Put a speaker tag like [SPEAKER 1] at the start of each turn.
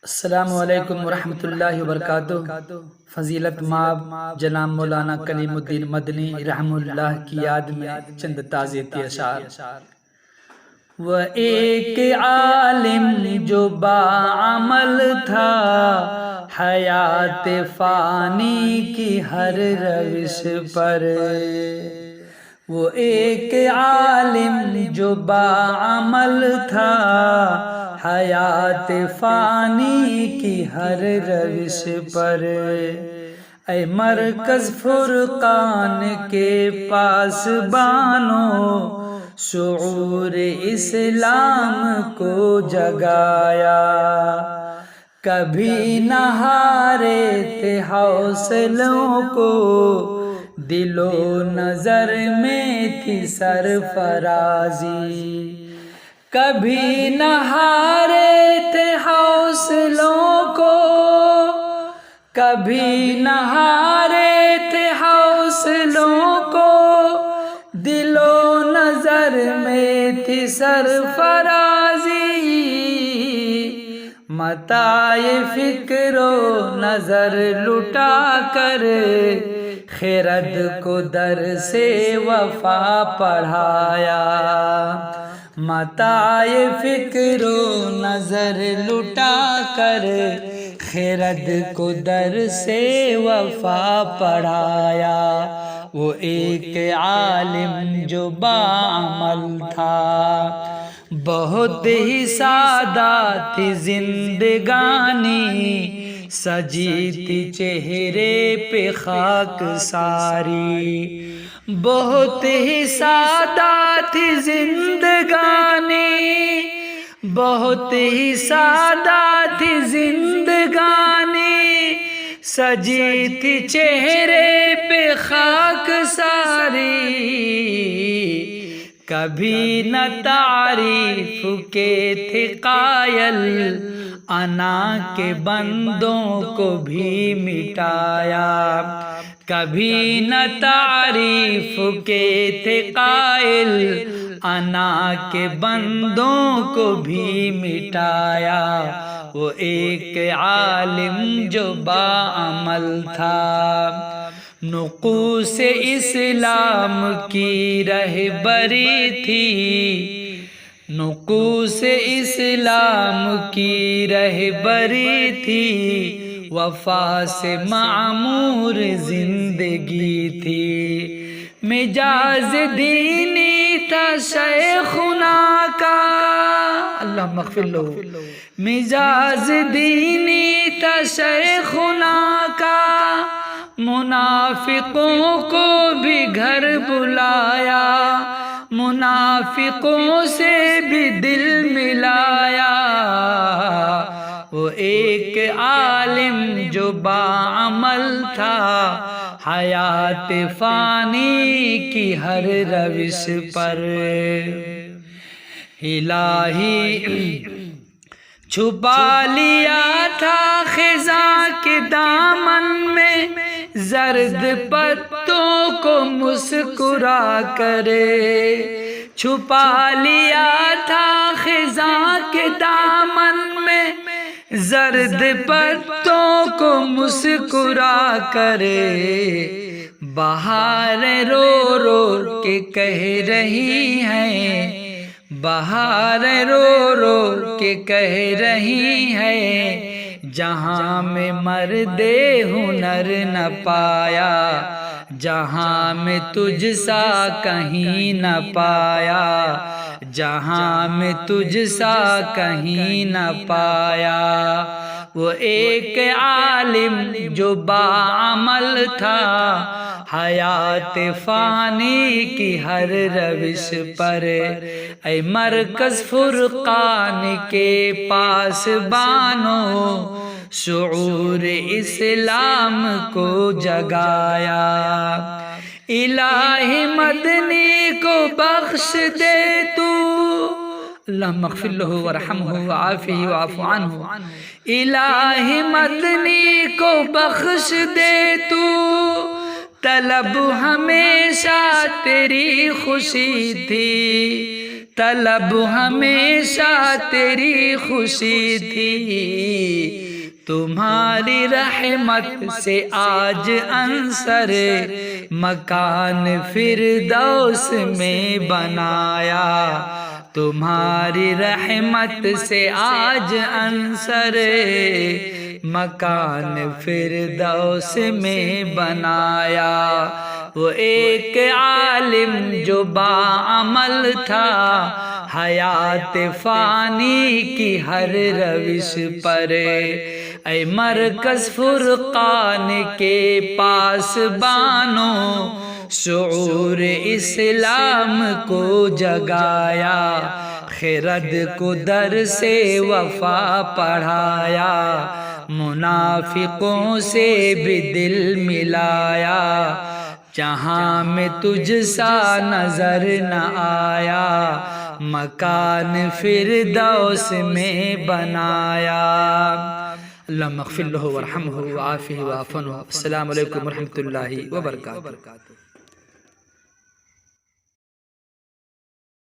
[SPEAKER 1] السلام علیکم ورحمۃ اللہ وبرکاتہ۔ فضیلت مآب جناب مولانا کلیم الدین مدنی رحمہ اللہ کی یاد میں چند تعزیتی اشعار۔ وہ ایک عالم جو باعمل تھا، حیات فانی کی ہر روش پر۔ وہ ایک عالم جو باعمل تھا، حیات فانی کی ہر روش پر۔ اے مرکز فرقان کے پاس بانو، شعور اسلام کو جگایا۔ کبھی نہ ہارے تھے حوصلوں کو، دل و نظر میں تھی سرفرازی۔ کبھی نہ ہارے تھے حوصلوں کو، کبھی نہ ہارے تھے حوصلوں کو، دل و نظر میں تھی سرفرازی۔ متاع فکر و نظر لٹا کر، خرد کو در سے وفا پڑھایا۔ متاع فکر و نظر لٹا کر، خرد کو در سے وفا پڑھایا۔ وہ ایک عالم جو باعمل تھا، بہت ہی سادہ تھی زندگانی، سجی تھی چہرے پہ خاک ساری۔ بہت ہی سادہ تھی زندگانی، بہت ہی سادہ تھی زندگانی، سجی تھی چہرے پہ خاک ساری۔ کبھی نہ تعریف کے تھے قائل، انا کے بندوں کو بھی مٹایا۔ کبھی نہ تعریف کے تھے قائل، انا کے بندوں کو بھی مٹایا۔ وہ ایک عالم جو باعمل تھا، نقوش اسلام کی رہبری تھی، نقوش اسلام کی رہبری تھی، وفا سے معمور زندگی تھی۔ مزاج دینی تھا شیخنا کا، اللہم اغفر لہ۔ مزاج دینی تھا شیخنا کا، منافقوں کو بھی گھر بلایا، منافقوں سے بھی دل ملایا۔ وہ ایک عالم جو باعمل تھا، حیات فانی کی ہر روش پر۔ الہی چھپا لیا تھا خزاں کے دامن میں، زرد پتوں کو مسکرا کرے۔ چھپا لیا تھا خزاں کے دامن میں، زرد پتوں کو مسکرا کرے۔ بہاریں رو رو کے کہہ رہی ہیں، بہاریں رو رو کے کہہ رہی ہیں، جہاں میں مرد ہنر نہ پایا، جہاں میں تجھ سا کہیں نہ پایا، جہاں میں تجھ سا کہیں نہ پایا۔ وہ ایک عالم جو باعمل تھا، حیات فانی کی ہر روش پر۔ اے مرکز فرقان کے پاس بانو، شعور اسلام کو جگایا۔ الہی مدنی کو بخش دے تو، اللہم اغفر لہ ورحمہ وعافہ واعف عنہ۔ الہی مدنی کو بخش دے تو، طلب ہمیشہ تیری خوشی تھی، طلب ہمیشہ تیری خوشی تھی، تمہاری رحمت سے آج عنصر مکان فردوس میں بنایا، تمہاری رحمت سے آج عنصر مکان فردوس میں بنایا۔ وہ ایک عالم جو باعمل تھا، حیات فانی کی ہر روش پر، اے مرکز فرقان کے پاس بانو، شعور اسلام کو جگایا، خرد کو در سے وفا پڑھایا، منافقوں سے بھی دل ملایا، جہاں میں تجھ سا نظر نہ آیا، مکان فردوس میں بنایا۔ اللہم اغفر لہ ورحمہ وعافہ وعف عنہ۔ السلام علیکم ورحمۃ اللہ وبرکاتہ۔